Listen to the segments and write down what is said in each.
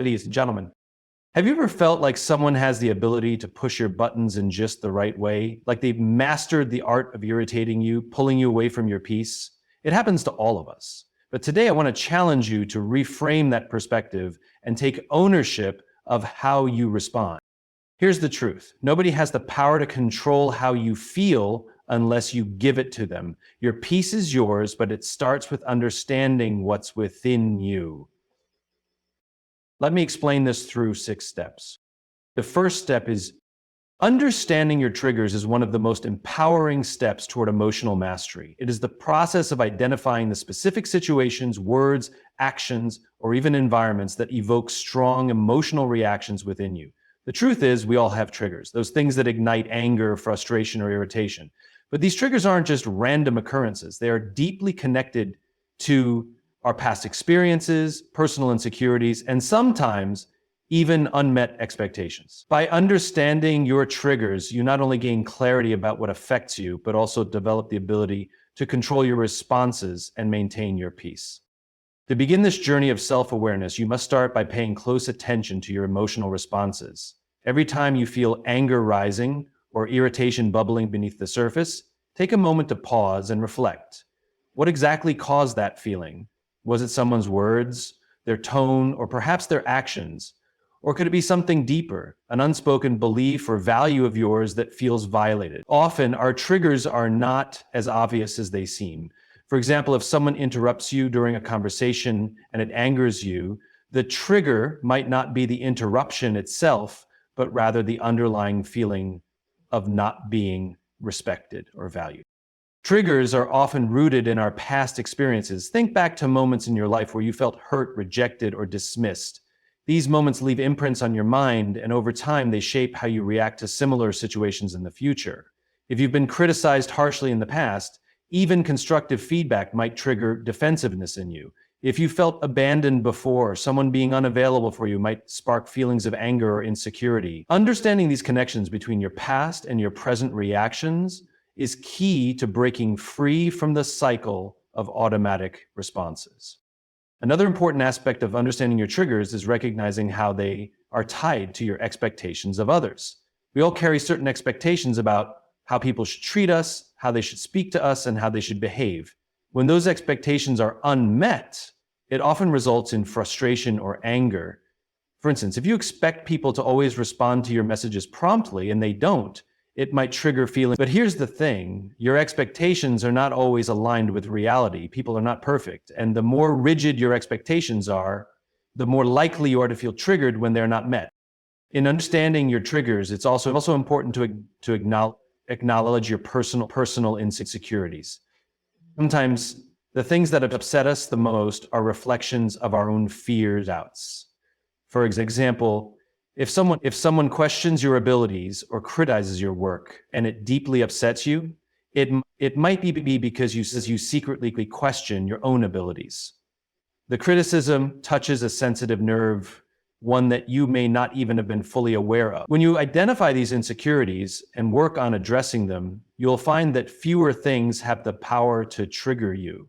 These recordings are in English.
Ladies and gentlemen, have you ever felt like someone has the ability to push your buttons in just the right way? Like they've mastered the art of irritating you, pulling you away from your peace? It happens to all of us. But today I want to challenge you to reframe that perspective and take ownership of how you respond. Here's the truth. Nobody has the power to control how you feel unless you give it to them. Your peace is yours, but it starts with understanding what's within you. Let me explain this through 6 steps. The first step is understanding your triggers is one of the most empowering steps toward emotional mastery. It is the process of identifying the specific situations, words, actions, or even environments that evoke strong emotional reactions within you. The truth is, we all have triggers, those things that ignite anger, frustration, or irritation. But these triggers aren't just random occurrences. They are deeply connected to our past experiences, personal insecurities, and sometimes even unmet expectations. By understanding your triggers, you not only gain clarity about what affects you, but also develop the ability to control your responses and maintain your peace. To begin this journey of self-awareness, you must start by paying close attention to your emotional responses. Every time you feel anger rising or irritation bubbling beneath the surface, take a moment to pause and reflect. What exactly caused that feeling? Was it someone's words, their tone, or perhaps their actions? Or could it be something deeper, an unspoken belief or value of yours that feels violated? Often, our triggers are not as obvious as they seem. For example, if someone interrupts you during a conversation and it angers you, the trigger might not be the interruption itself, but rather the underlying feeling of not being respected or valued. Triggers are often rooted in our past experiences. Think back to moments in your life where you felt hurt, rejected, or dismissed. These moments leave imprints on your mind, and over time, they shape how you react to similar situations in the future. If you've been criticized harshly in the past, even constructive feedback might trigger defensiveness in you. If you felt abandoned before, someone being unavailable for you might spark feelings of anger or insecurity. Understanding these connections between your past and your present reactions is key to breaking free from the cycle of automatic responses. Another important aspect of understanding your triggers is recognizing how they are tied to your expectations of others. We all carry certain expectations about how people should treat us, how they should speak to us, and how they should behave. When those expectations are unmet, it often results in frustration or anger. For instance, if you expect people to always respond to your messages promptly and they don't, it might trigger feelings. But here's the thing, your expectations are not always aligned with reality. People are not perfect. And the more rigid your expectations are, the more likely you are to feel triggered when they're not met. In understanding your triggers, it's also important to acknowledge your personal insecurities. Sometimes the things that upset us the most are reflections of our own fears, doubts. For example, if someone questions your abilities or criticizes your work and it deeply upsets you, it might be because you secretly question your own abilities. The criticism touches a sensitive nerve, one that you may not even have been fully aware of. When you identify these insecurities and work on addressing them, you'll find that fewer things have the power to trigger you.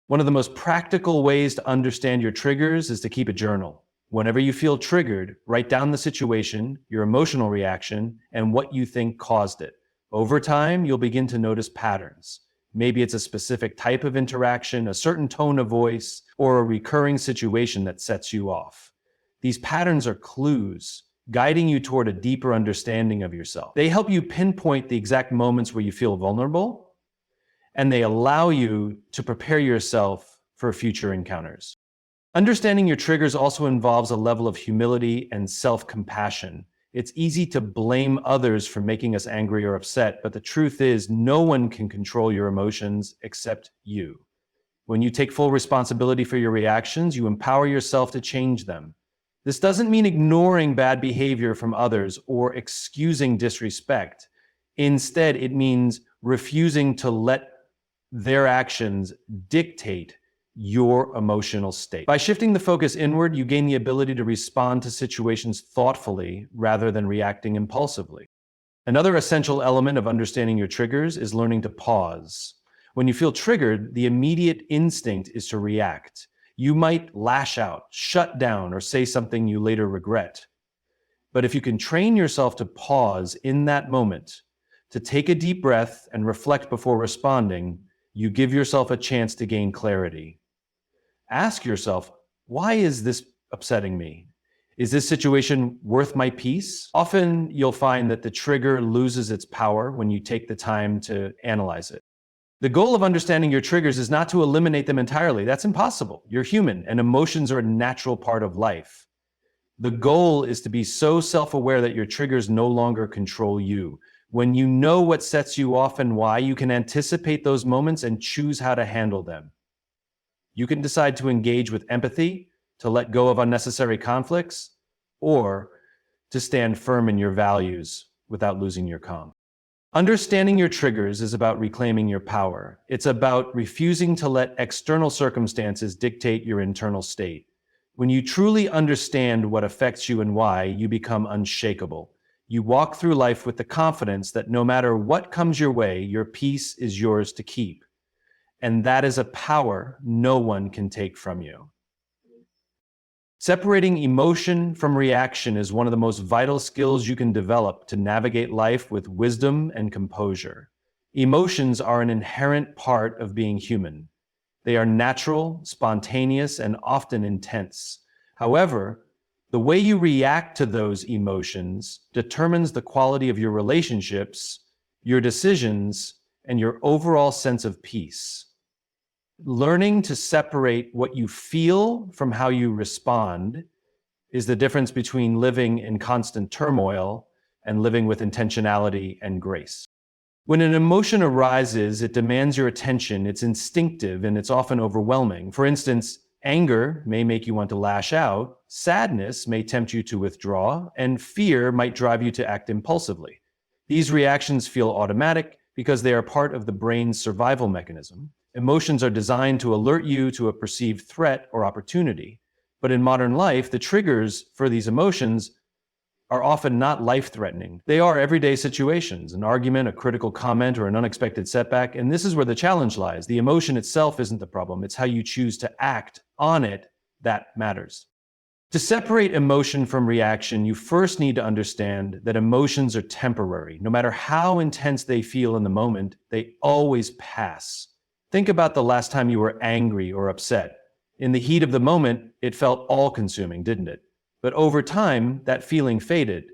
One of the most practical ways to understand your triggers is to keep a journal. Whenever you feel triggered, write down the situation, your emotional reaction, and what you think caused it. Over time, you'll begin to notice patterns. Maybe it's a specific type of interaction, a certain tone of voice, or a recurring situation that sets you off. These patterns are clues, guiding you toward a deeper understanding of yourself. They help you pinpoint the exact moments where you feel vulnerable, and they allow you to prepare yourself for future encounters. Understanding your triggers also involves a level of humility and self-compassion. It's easy to blame others for making us angry or upset, but the truth is no one can control your emotions except you. When you take full responsibility for your reactions, you empower yourself to change them. This doesn't mean ignoring bad behavior from others or excusing disrespect. Instead, it means refusing to let their actions dictate your emotional state. By shifting the focus inward, you gain the ability to respond to situations thoughtfully rather than reacting impulsively. Another essential element of understanding your triggers is learning to pause. When you feel triggered, the immediate instinct is to react. You might lash out, shut down, or say something you later regret. But if you can train yourself to pause in that moment, to take a deep breath and reflect before responding, you give yourself a chance to gain clarity. Ask yourself, why is this upsetting me? Is this situation worth my peace? Often you'll find that the trigger loses its power when you take the time to analyze it. The goal of understanding your triggers is not to eliminate them entirely. That's impossible. You're human, and emotions are a natural part of life. The goal is to be so self-aware that your triggers no longer control you. When you know what sets you off and why, you can anticipate those moments and choose how to handle them. You can decide to engage with empathy, to let go of unnecessary conflicts, or to stand firm in your values without losing your calm. Understanding your triggers is about reclaiming your power. It's about refusing to let external circumstances dictate your internal state. When you truly understand what affects you and why, you become unshakable. You walk through life with the confidence that no matter what comes your way, your peace is yours to keep. And that is a power no one can take from you. Separating emotion from reaction is one of the most vital skills you can develop to navigate life with wisdom and composure. Emotions are an inherent part of being human. They are natural, spontaneous, and often intense. However, the way you react to those emotions determines the quality of your relationships, your decisions, and your overall sense of peace. Learning to separate what you feel from how you respond is the difference between living in constant turmoil and living with intentionality and grace. When an emotion arises, it demands your attention, it's instinctive, and it's often overwhelming. For instance, anger may make you want to lash out, sadness may tempt you to withdraw, and fear might drive you to act impulsively. These reactions feel automatic because they are part of the brain's survival mechanism. Emotions are designed to alert you to a perceived threat or opportunity. But in modern life, the triggers for these emotions are often not life-threatening. They are everyday situations, an argument, a critical comment, or an unexpected setback. And this is where the challenge lies. The emotion itself isn't the problem. It's how you choose to act on it that matters. To separate emotion from reaction, you first need to understand that emotions are temporary. No matter how intense they feel in the moment, they always pass. Think about the last time you were angry or upset. In the heat of the moment, it felt all-consuming, didn't it? But over time, that feeling faded.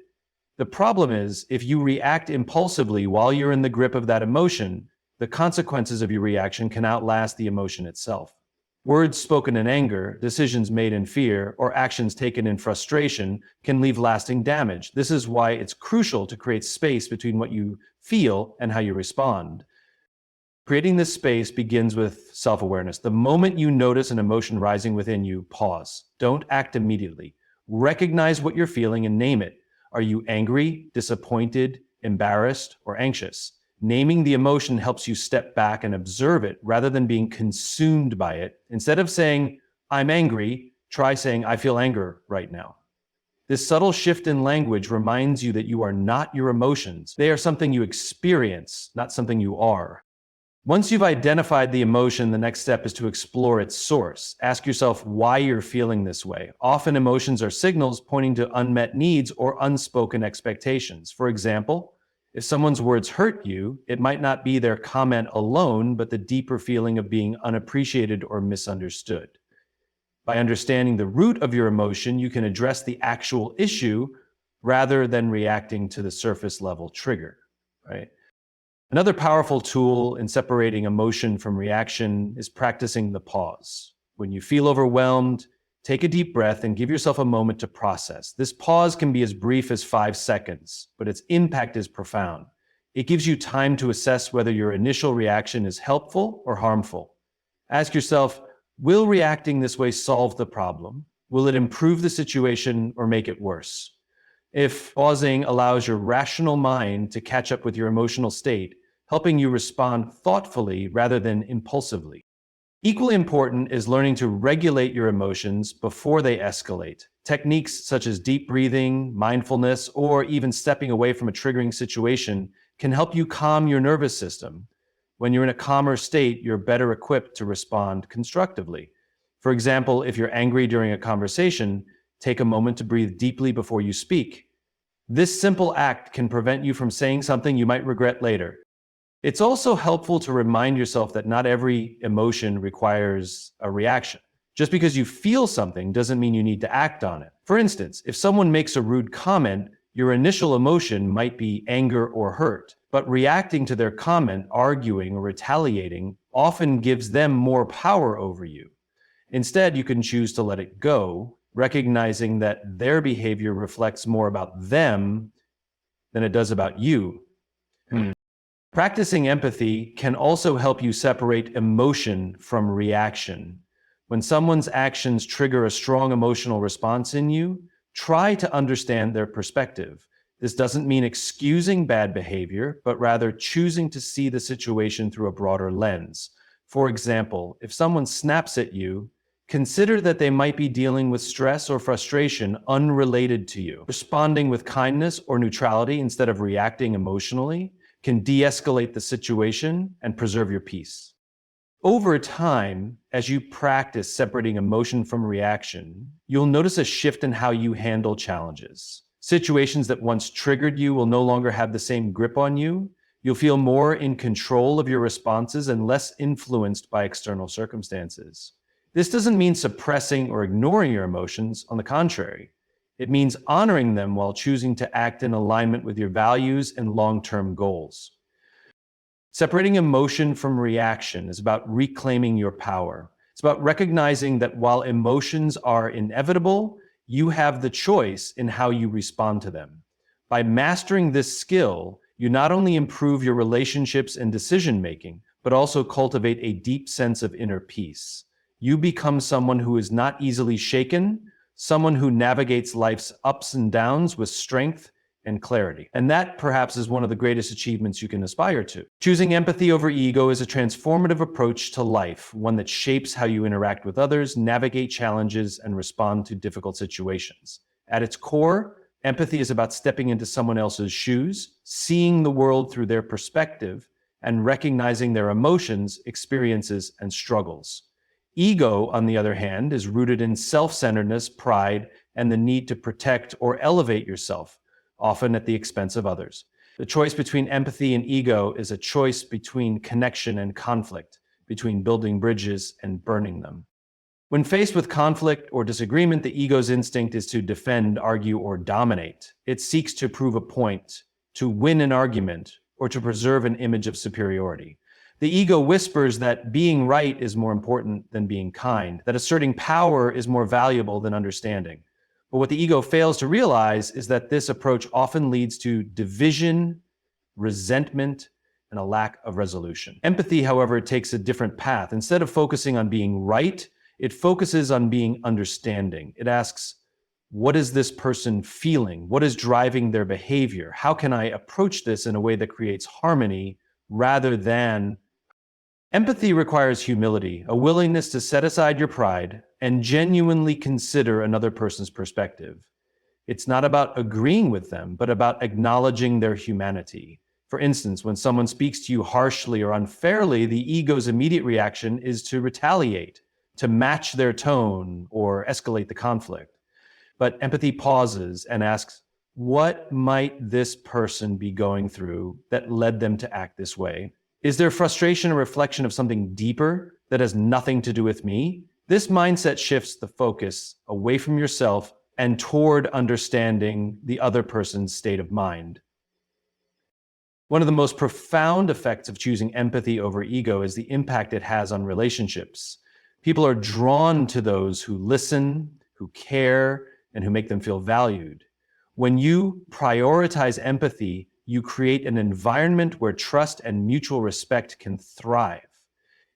The problem is, if you react impulsively while you're in the grip of that emotion, the consequences of your reaction can outlast the emotion itself. Words spoken in anger, decisions made in fear, or actions taken in frustration can leave lasting damage. This is why it's crucial to create space between what you feel and how you respond. Creating this space begins with self-awareness. The moment you notice an emotion rising within you, pause. Don't act immediately. Recognize what you're feeling and name it. Are you angry, disappointed, embarrassed, or anxious? Naming the emotion helps you step back and observe it rather than being consumed by it. Instead of saying, I'm angry, try saying, I feel anger right now. This subtle shift in language reminds you that you are not your emotions. They are something you experience, not something you are. Once you've identified the emotion, the next step is to explore its source. Ask yourself why you're feeling this way. Often emotions are signals pointing to unmet needs or unspoken expectations. For example, if someone's words hurt you, it might not be their comment alone, but the deeper feeling of being unappreciated or misunderstood. By understanding the root of your emotion, you can address the actual issue rather than reacting to the surface level trigger, right? Another powerful tool in separating emotion from reaction is practicing the pause. When you feel overwhelmed, take a deep breath and give yourself a moment to process. This pause can be as brief as 5 seconds, but its impact is profound. It gives you time to assess whether your initial reaction is helpful or harmful. Ask yourself, will reacting this way solve the problem? Will it improve the situation or make it worse? If pausing allows your rational mind to catch up with your emotional state, helping you respond thoughtfully rather than impulsively. Equally important is learning to regulate your emotions before they escalate. Techniques such as deep breathing, mindfulness, or even stepping away from a triggering situation can help you calm your nervous system. When you're in a calmer state, you're better equipped to respond constructively. For example, if you're angry during a conversation, take a moment to breathe deeply before you speak. This simple act can prevent you from saying something you might regret later. It's also helpful to remind yourself that not every emotion requires a reaction. Just because you feel something doesn't mean you need to act on it. For instance, if someone makes a rude comment, your initial emotion might be anger or hurt, but reacting to their comment, arguing or retaliating, often gives them more power over you. Instead, you can choose to let it go, recognizing that their behavior reflects more about them than it does about you. Practicing empathy can also help you separate emotion from reaction. When someone's actions trigger a strong emotional response in you, try to understand their perspective. This doesn't mean excusing bad behavior, but rather choosing to see the situation through a broader lens. For example, if someone snaps at you, consider that they might be dealing with stress or frustration unrelated to you. Responding with kindness or neutrality instead of reacting emotionally can de-escalate the situation and preserve your peace. Over time, as you practice separating emotion from reaction, you'll notice a shift in how you handle challenges. Situations that once triggered you will no longer have the same grip on you. You'll feel more in control of your responses and less influenced by external circumstances. This doesn't mean suppressing or ignoring your emotions. On the contrary, it means honoring them while choosing to act in alignment with your values and long-term goals. Separating emotion from reaction is about reclaiming your power. It's about recognizing that while emotions are inevitable, you have the choice in how you respond to them. By mastering this skill, you not only improve your relationships and decision-making, but also cultivate a deep sense of inner peace. You become someone who is not easily shaken, someone who navigates life's ups and downs with strength and clarity. And that perhaps is one of the greatest achievements you can aspire to. Choosing empathy over ego is a transformative approach to life, one that shapes how you interact with others, navigate challenges, and respond to difficult situations. At its core, empathy is about stepping into someone else's shoes, seeing the world through their perspective, and recognizing their emotions, experiences, and struggles. Ego, on the other hand, is rooted in self-centeredness, pride, and the need to protect or elevate yourself, often at the expense of others. The choice between empathy and ego is a choice between connection and conflict, between building bridges and burning them. When faced with conflict or disagreement, the ego's instinct is to defend, argue, or dominate. It seeks to prove a point, to win an argument, or to preserve an image of superiority. The ego whispers that being right is more important than being kind, that asserting power is more valuable than understanding. But what the ego fails to realize is that this approach often leads to division, resentment, and a lack of resolution. Empathy, however, takes a different path. Instead of focusing on being right, it focuses on being understanding. It asks, what is this person feeling? What is driving their behavior? How can I approach this in a way that creates harmony rather than... Empathy requires humility, a willingness to set aside your pride and genuinely consider another person's perspective. It's not about agreeing with them, but about acknowledging their humanity. For instance, when someone speaks to you harshly or unfairly, the ego's immediate reaction is to retaliate, to match their tone or escalate the conflict. But empathy pauses and asks, what might this person be going through that led them to act this way? Is their frustration a reflection of something deeper that has nothing to do with me? This mindset shifts the focus away from yourself and toward understanding the other person's state of mind. One of the most profound effects of choosing empathy over ego is the impact it has on relationships. People are drawn to those who listen, who care, and who make them feel valued. When you prioritize empathy, you create an environment where trust and mutual respect can thrive.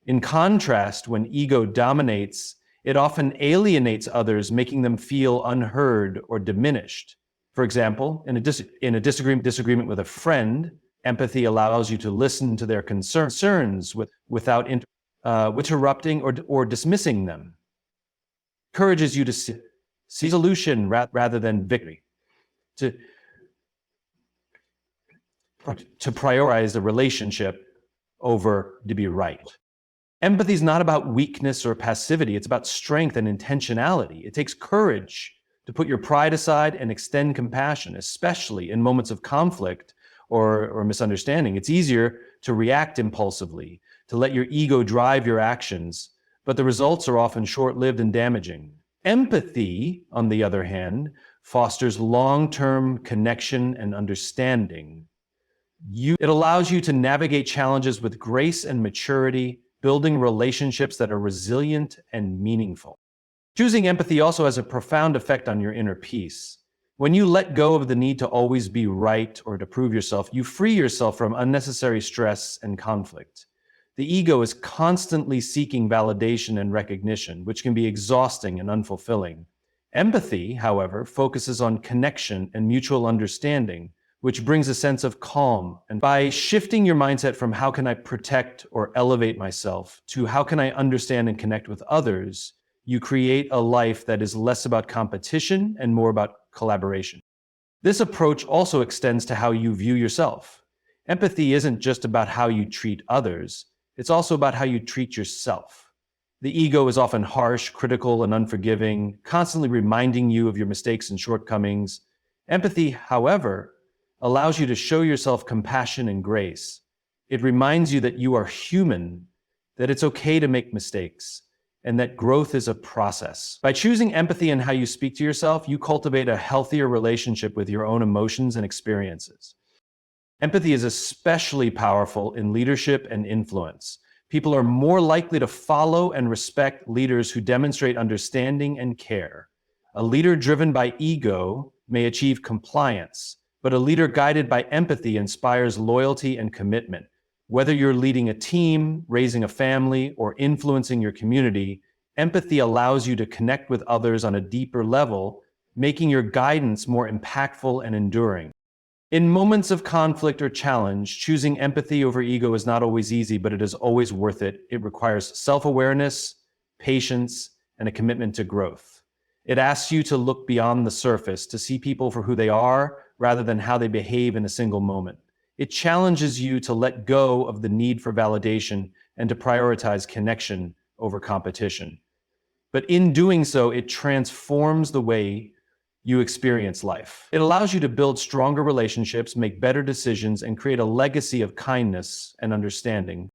In contrast, when ego dominates, it often alienates others, making them feel unheard or diminished. For example, in a disagreement with a friend, empathy allows you to listen to their concerns without interrupting or dismissing them. It encourages you to see solution rather than victory. To prioritize the relationship over to be right. Empathy is not about weakness or passivity. It's about strength and intentionality. It takes courage to put your pride aside and extend compassion, especially in moments of conflict or misunderstanding. It's easier to react impulsively, to let your ego drive your actions, but the results are often short-lived and damaging. Empathy, on the other hand, fosters long-term connection and understanding. It allows you to navigate challenges with grace and maturity, building relationships that are resilient and meaningful. Choosing empathy also has a profound effect on your inner peace. When you let go of the need to always be right or to prove yourself, you free yourself from unnecessary stress and conflict. The ego is constantly seeking validation and recognition, which can be exhausting and unfulfilling. Empathy, however, focuses on connection and mutual understanding, which brings a sense of calm. And by shifting your mindset from how can I protect or elevate myself to how can I understand and connect with others, you create a life that is less about competition and more about collaboration. This approach also extends to how you view yourself. Empathy isn't just about how you treat others, it's also about how you treat yourself. The ego is often harsh, critical, and unforgiving, constantly reminding you of your mistakes and shortcomings. Empathy, however, allows you to show yourself compassion and grace. It reminds you that you are human, that it's okay to make mistakes, and that growth is a process. By choosing empathy in how you speak to yourself, you cultivate a healthier relationship with your own emotions and experiences. Empathy is especially powerful in leadership and influence. People are more likely to follow and respect leaders who demonstrate understanding and care. A leader driven by ego may achieve compliance, but a leader guided by empathy inspires loyalty and commitment. Whether you're leading a team, raising a family, or influencing your community, empathy allows you to connect with others on a deeper level, making your guidance more impactful and enduring. In moments of conflict or challenge, choosing empathy over ego is not always easy, but it is always worth it. It requires self-awareness, patience, and a commitment to growth. It asks you to look beyond the surface, to see people for who they are rather than how they behave in a single moment. It challenges you to let go of the need for validation and to prioritize connection over competition. But in doing so, it transforms the way you experience life. It allows you to build stronger relationships, make better decisions, and create a legacy of kindness and understanding.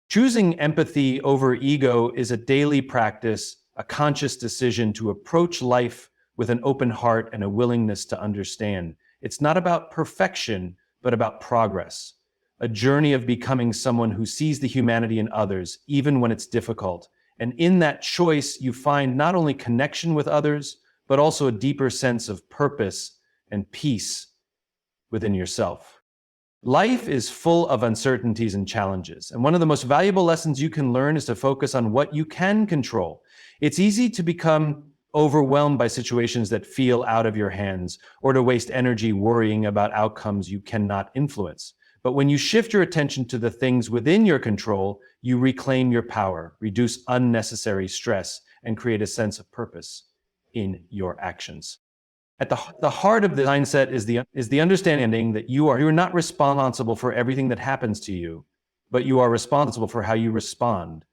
Choosing empathy over ego is a daily practice, a conscious decision to approach life with an open heart and a willingness to understand. It's not about perfection, but about progress, a journey of becoming someone who sees the humanity in others, even when it's difficult. And in that choice, you find not only connection with others, but also a deeper sense of purpose and peace within yourself. Life is full of uncertainties and challenges, and one of the most valuable lessons you can learn is to focus on what you can control. It's easy to become overwhelmed by situations that feel out of your hands, or to waste energy worrying about outcomes you cannot influence. But when you shift your attention to the things within your control, you reclaim your power, reduce unnecessary stress, and create a sense of purpose in your actions. At the heart of the mindset is the understanding that you are not responsible for everything that happens to you, but you are responsible for how you respond.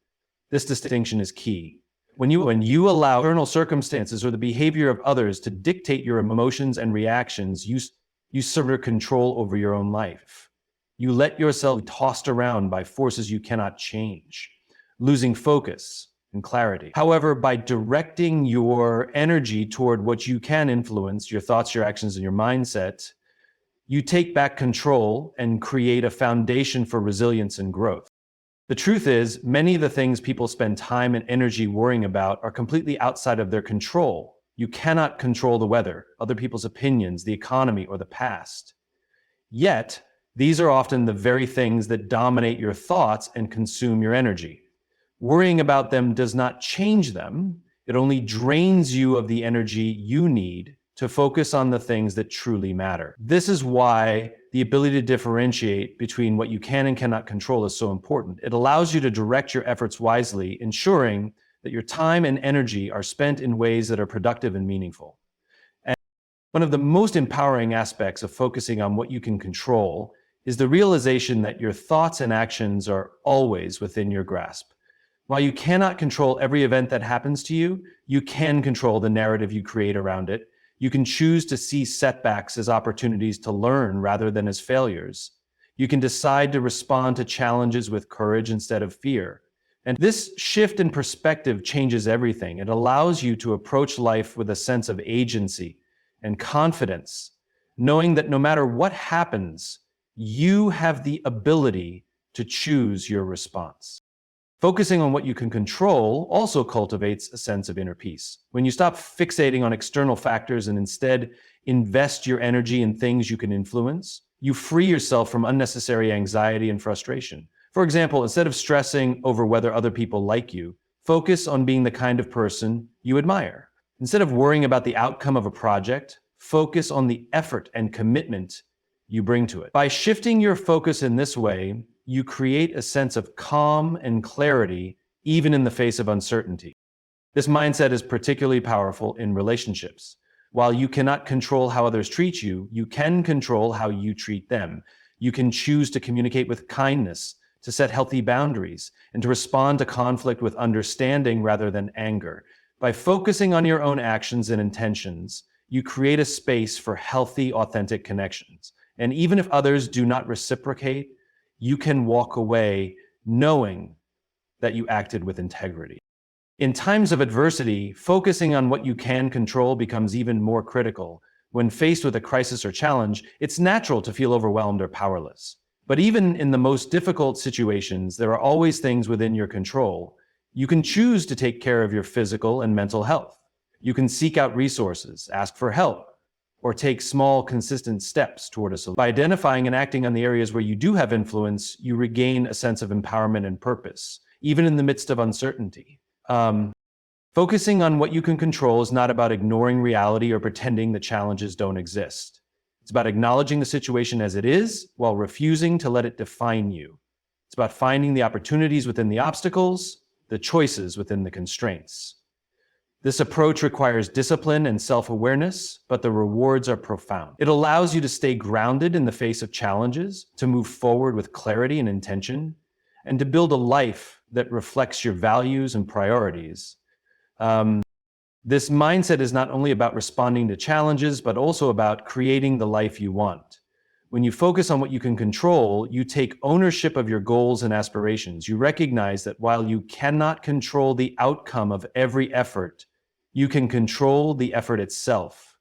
This distinction is key. When you allow external circumstances or the behavior of others to dictate your emotions and reactions, you surrender control over your own life. You let yourself be tossed around by forces you cannot change, losing focus and clarity. However, by directing your energy toward what you can influence, your thoughts, your actions, and your mindset, you take back control and create a foundation for resilience and growth. The truth is, many of the things people spend time and energy worrying about are completely outside of their control. You cannot control the weather, other people's opinions, the economy, or the past. Yet, these are often the very things that dominate your thoughts and consume your energy. Worrying about them does not change them. It only drains you of the energy you need to focus on the things that truly matter. This is why the ability to differentiate between what you can and cannot control is so important. It allows you to direct your efforts wisely, ensuring that your time and energy are spent in ways that are productive and meaningful. And one of the most empowering aspects of focusing on what you can control is the realization that your thoughts and actions are always within your grasp. While you cannot control every event that happens to you, you can control the narrative you create around it. You can choose to see setbacks as opportunities to learn rather than as failures. You can decide to respond to challenges with courage instead of fear. And this shift in perspective changes everything. It allows you to approach life with a sense of agency and confidence, knowing that no matter what happens, you have the ability to choose your response. Focusing on what you can control also cultivates a sense of inner peace. When you stop fixating on external factors and instead invest your energy in things you can influence, you free yourself from unnecessary anxiety and frustration. For example, instead of stressing over whether other people like you, focus on being the kind of person you admire. Instead of worrying about the outcome of a project, focus on the effort and commitment you bring to it. By shifting your focus in this way, you create a sense of calm and clarity, even in the face of uncertainty. This mindset is particularly powerful in relationships. While you cannot control how others treat you, you can control how you treat them. You can choose to communicate with kindness, to set healthy boundaries, and to respond to conflict with understanding rather than anger. By focusing on your own actions and intentions, you create a space for healthy, authentic connections. And even if others do not reciprocate, you can walk away knowing that you acted with integrity. In times of adversity, focusing on what you can control becomes even more critical. When faced with a crisis or challenge, it's natural to feel overwhelmed or powerless. But even in the most difficult situations, there are always things within your control. You can choose to take care of your physical and mental health. You can seek out resources, ask for help, or take small, consistent steps toward a solution. By identifying and acting on the areas where you do have influence, you regain a sense of empowerment and purpose, even in the midst of uncertainty. Focusing on what you can control is not about ignoring reality or pretending that challenges don't exist. It's about acknowledging the situation as it is while refusing to let it define you. It's about finding the opportunities within the obstacles, the choices within the constraints. This approach requires discipline and self-awareness, but the rewards are profound. It allows you to stay grounded in the face of challenges, to move forward with clarity and intention, and to build a life that reflects your values and priorities. This mindset is not only about responding to challenges, but also about creating the life you want. When you focus on what you can control, you take ownership of your goals and aspirations. You recognize that while you cannot control the outcome of every effort, you can control the effort itself.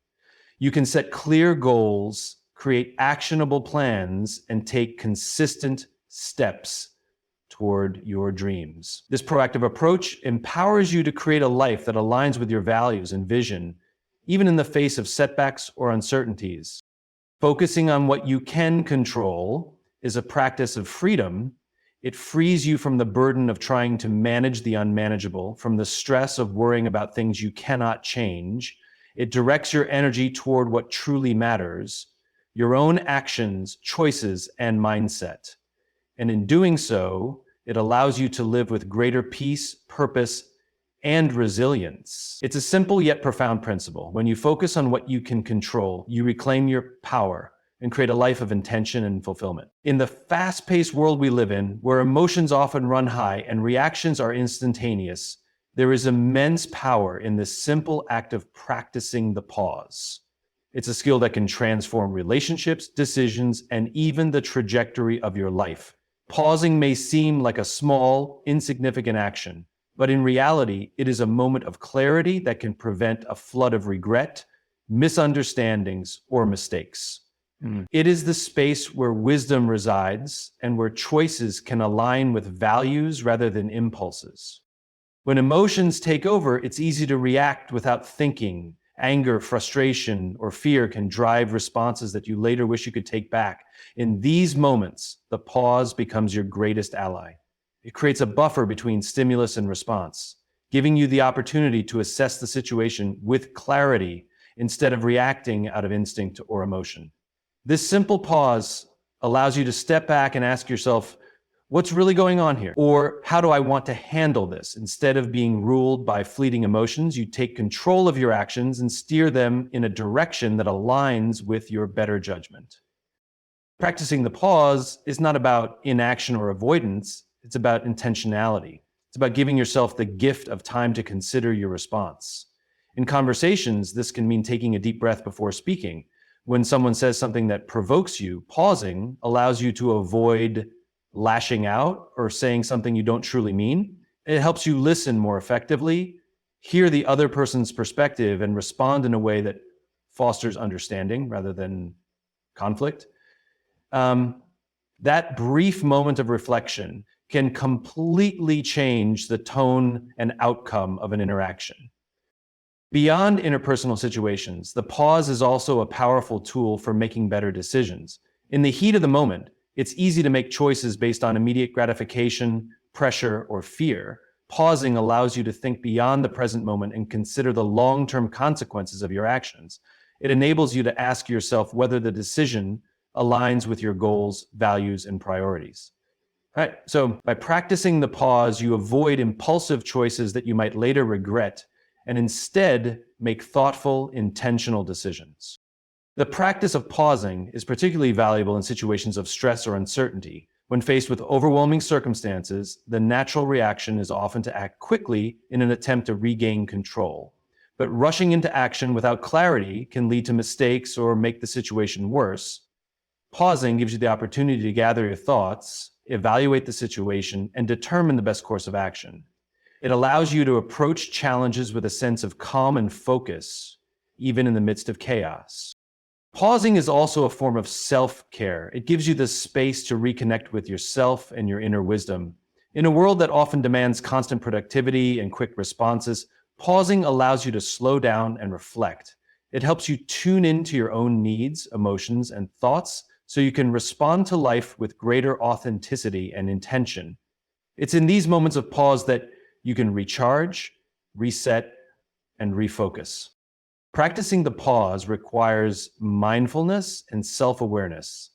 You can set clear goals, create actionable plans, and take consistent steps toward your dreams. This proactive approach empowers you to create a life that aligns with your values and vision, even in the face of setbacks or uncertainties. Focusing on what you can control is a practice of freedom. It frees you from the burden of trying to manage the unmanageable, from the stress of worrying about things you cannot change. It directs your energy toward what truly matters, your own actions, choices, and mindset. And in doing so, it allows you to live with greater peace, purpose, and resilience. It's a simple yet profound principle. When you focus on what you can control, you reclaim your power and create a life of intention and fulfillment. In the fast-paced world we live in, where emotions often run high and reactions are instantaneous, there is immense power in this simple act of practicing the pause. It's a skill that can transform relationships, decisions, and even the trajectory of your life. Pausing may seem like a small, insignificant action, but in reality, it is a moment of clarity that can prevent a flood of regret, misunderstandings, or mistakes. It is the space where wisdom resides and where choices can align with values rather than impulses. When emotions take over, it's easy to react without thinking. Anger, frustration, or fear can drive responses that you later wish you could take back. In these moments, the pause becomes your greatest ally. It creates a buffer between stimulus and response, giving you the opportunity to assess the situation with clarity instead of reacting out of instinct or emotion. This simple pause allows you to step back and ask yourself, what's really going on here? Or how do I want to handle this? Instead of being ruled by fleeting emotions, you take control of your actions and steer them in a direction that aligns with your better judgment. Practicing the pause is not about inaction or avoidance, it's about intentionality. It's about giving yourself the gift of time to consider your response. In conversations, this can mean taking a deep breath before speaking. When someone says something that provokes you, pausing allows you to avoid lashing out or saying something you don't truly mean. It helps you listen more effectively, hear the other person's perspective, and respond in a way that fosters understanding rather than conflict. That brief moment of reflection can completely change the tone and outcome of an interaction. Beyond interpersonal situations, the pause is also a powerful tool for making better decisions. In the heat of the moment, it's easy to make choices based on immediate gratification, pressure, or fear. Pausing allows you to think beyond the present moment and consider the long-term consequences of your actions. It enables you to ask yourself whether the decision aligns with your goals, values, and priorities. All right, so by practicing the pause, you avoid impulsive choices that you might later regret and instead make thoughtful, intentional decisions. The practice of pausing is particularly valuable in situations of stress or uncertainty. When faced with overwhelming circumstances, the natural reaction is often to act quickly in an attempt to regain control. But rushing into action without clarity can lead to mistakes or make the situation worse. Pausing gives you the opportunity to gather your thoughts, evaluate the situation, and determine the best course of action. It allows you to approach challenges with a sense of calm and focus, even in the midst of chaos. Pausing is also a form of self-care. It gives you the space to reconnect with yourself and your inner wisdom. In a world that often demands constant productivity and quick responses, pausing allows you to slow down and reflect. It helps you tune into your own needs, emotions, and thoughts so you can respond to life with greater authenticity and intention. It's in these moments of pause that you can recharge, reset, and refocus. Practicing the pause requires mindfulness and self-awareness.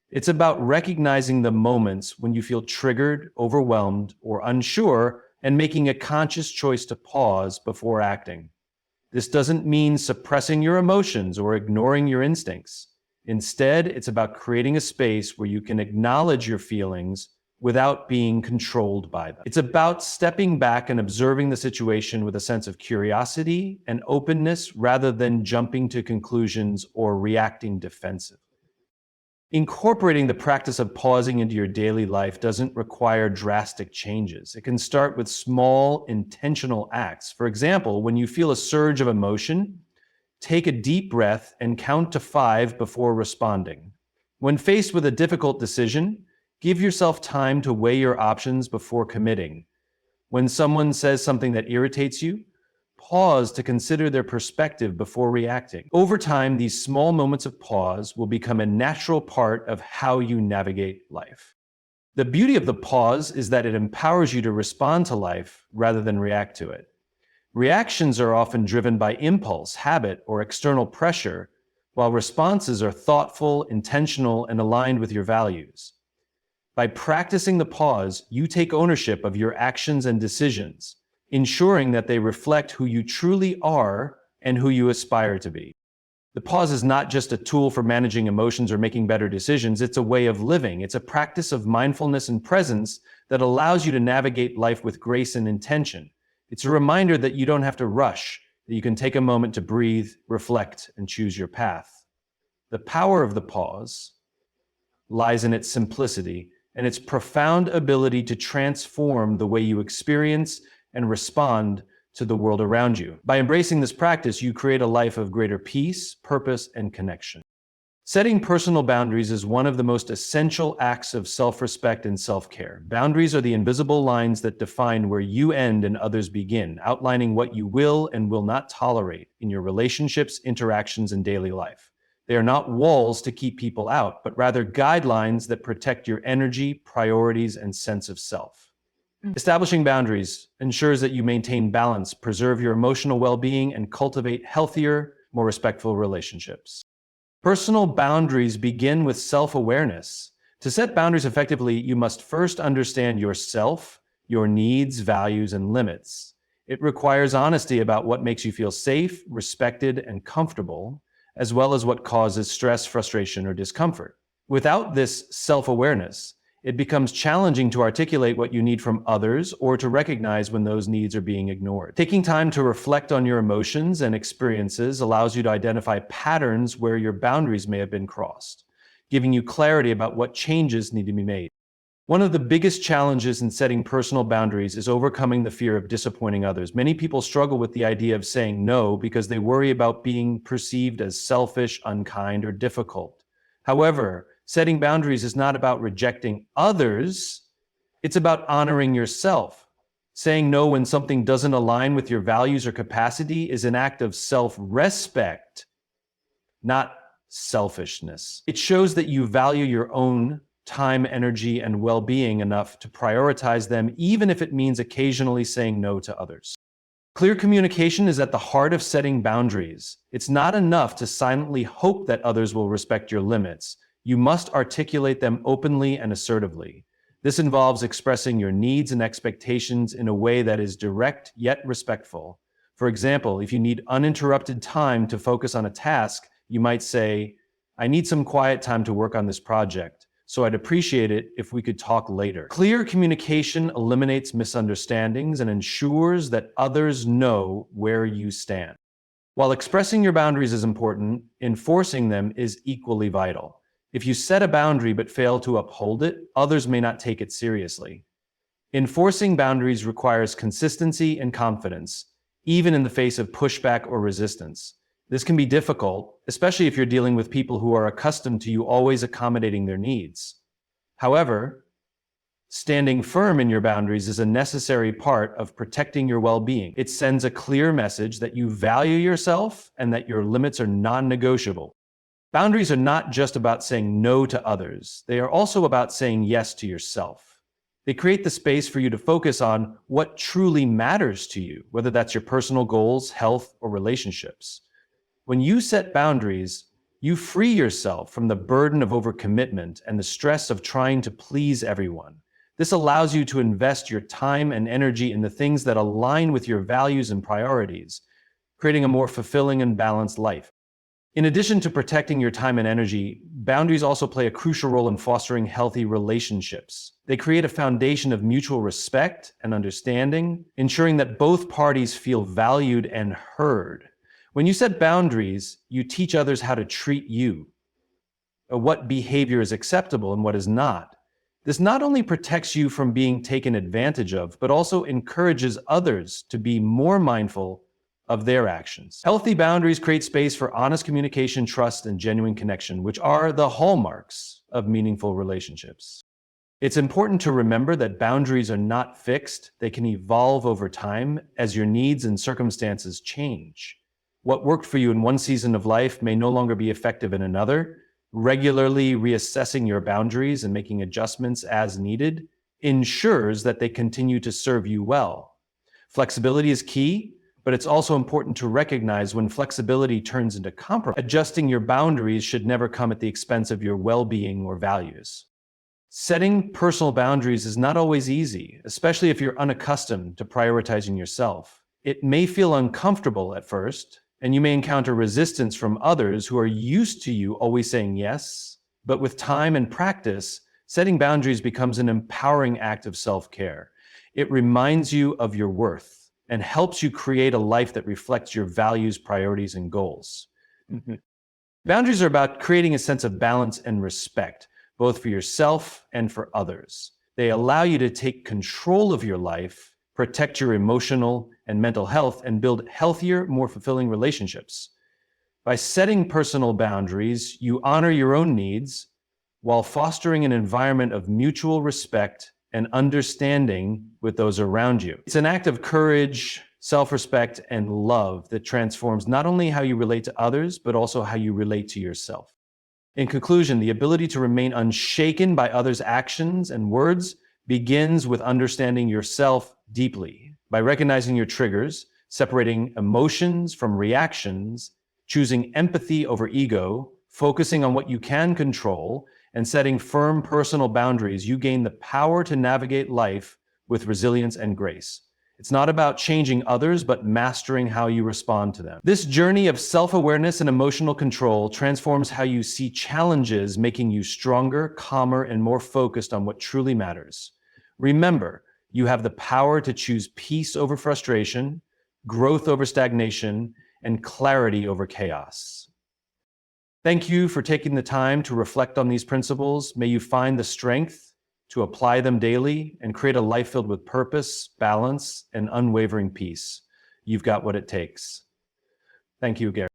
It's about recognizing the moments when you feel triggered, overwhelmed, or unsure, and making a conscious choice to pause before acting. This doesn't mean suppressing your emotions or ignoring your instincts. Instead, it's about creating a space where you can acknowledge your feelings without being controlled by them. It's about stepping back and observing the situation with a sense of curiosity and openness rather than jumping to conclusions or reacting defensively. Incorporating the practice of pausing into your daily life doesn't require drastic changes. It can start with small, intentional acts. For example, when you feel a surge of emotion, take a deep breath and count to 5 before responding. When faced with a difficult decision, give yourself time to weigh your options before committing. When someone says something that irritates you, pause to consider their perspective before reacting. Over time, these small moments of pause will become a natural part of how you navigate life. The beauty of the pause is that it empowers you to respond to life rather than react to it. Reactions are often driven by impulse, habit, or external pressure, while responses are thoughtful, intentional, and aligned with your values. By practicing the pause, you take ownership of your actions and decisions, ensuring that they reflect who you truly are and who you aspire to be. The pause is not just a tool for managing emotions or making better decisions, it's a way of living. It's a practice of mindfulness and presence that allows you to navigate life with grace and intention. It's a reminder that you don't have to rush, that you can take a moment to breathe, reflect, and choose your path. The power of the pause lies in its simplicity and its profound ability to transform the way you experience and respond to the world around you. By embracing this practice, you create a life of greater peace, purpose, and connection. Setting personal boundaries is one of the most essential acts of self-respect and self-care. Boundaries are the invisible lines that define where you end and others begin, outlining what you will and will not tolerate in your relationships, interactions, and daily life. They are not walls to keep people out, but rather guidelines that protect your energy, priorities, and sense of self. Establishing boundaries ensures that you maintain balance, preserve your emotional well-being, and cultivate healthier, more respectful relationships. Personal boundaries begin with self-awareness. To set boundaries effectively, you must first understand yourself, your needs, values, and limits. It requires honesty about what makes you feel safe, respected, and comfortable, as well as what causes stress, frustration, or discomfort. Without this self-awareness, It becomes challenging to articulate what you need from others or to recognize when those needs are being ignored. Taking time to reflect on your emotions and experiences allows you to identify patterns where your boundaries may have been crossed, giving you clarity about what changes need to be made. One of the biggest challenges in setting personal boundaries is overcoming the fear of disappointing others. Many people struggle with the idea of saying no because they worry about being perceived as selfish, unkind, or difficult. However, setting boundaries is not about rejecting others, it's about honoring yourself. Saying no when something doesn't align with your values or capacity is an act of self-respect, not selfishness. It shows that you value your own time, energy, and well-being enough to prioritize them, even if it means occasionally saying no to others. Clear communication is at the heart of setting boundaries. It's not enough to silently hope that others will respect your limits. You must articulate them openly and assertively. This involves expressing your needs and expectations in a way that is direct yet respectful. For example, if you need uninterrupted time to focus on a task, you might say, "I need some quiet time to work on this project, so I'd appreciate it if we could talk later." Clear communication eliminates misunderstandings and ensures that others know where you stand. While expressing your boundaries is important, enforcing them is equally vital. If you set a boundary but fail to uphold it, others may not take it seriously. Enforcing boundaries requires consistency and confidence, even in the face of pushback or resistance. This can be difficult, especially if you're dealing with people who are accustomed to you always accommodating their needs. However, standing firm in your boundaries is a necessary part of protecting your well-being. It sends a clear message that you value yourself and that your limits are non-negotiable. Boundaries are not just about saying no to others. They are also about saying yes to yourself. They create the space for you to focus on what truly matters to you, whether that's your personal goals, health, or relationships. When you set boundaries, you free yourself from the burden of overcommitment and the stress of trying to please everyone. This allows you to invest your time and energy in the things that align with your values and priorities, creating a more fulfilling and balanced life. In addition to protecting your time and energy, boundaries also play a crucial role in fostering healthy relationships. They create a foundation of mutual respect and understanding, ensuring that both parties feel valued and heard. When you set boundaries, you teach others how to treat you, what behavior is acceptable and what is not. This not only protects you from being taken advantage of, but also encourages others to be more mindful of their actions. Healthy boundaries create space for honest communication, trust, and genuine connection, which are the hallmarks of meaningful relationships. It's important to remember that boundaries are not fixed. They can evolve over time as your needs and circumstances change. What worked for you in one season of life may no longer be effective in another. Regularly reassessing your boundaries and making adjustments as needed ensures that they continue to serve you well. Flexibility is key, but it's also important to recognize when flexibility turns into compromise. Adjusting your boundaries should never come at the expense of your well-being or values. Setting personal boundaries is not always easy, especially if you're unaccustomed to prioritizing yourself. It may feel uncomfortable at first, and you may encounter resistance from others who are used to you always saying yes, but with time and practice, setting boundaries becomes an empowering act of self-care. It reminds you of your worth and helps you create a life that reflects your values, priorities, and goals. Boundaries are about creating a sense of balance and respect, both for yourself and for others. They allow you to take control of your life, protect your emotional and mental health, and build healthier, more fulfilling relationships. By setting personal boundaries, you honor your own needs while fostering an environment of mutual respect and understanding with those around you. It's an act of courage, self-respect, and love that transforms not only how you relate to others, but also how you relate to yourself. In conclusion, the ability to remain unshaken by others' actions and words begins with understanding yourself deeply. By recognizing your triggers, separating emotions from reactions, choosing empathy over ego, focusing on what you can control, and setting firm personal boundaries, you gain the power to navigate life with resilience and grace. It's not about changing others, but mastering how you respond to them. This journey of self-awareness and emotional control transforms how you see challenges, making you stronger, calmer, and more focused on what truly matters. Remember, you have the power to choose peace over frustration, growth over stagnation, and clarity over chaos. Thank you for taking the time to reflect on these principles. May you find the strength to apply them daily and create a life filled with purpose, balance, and unwavering peace. You've got what it takes. Thank you, Gary.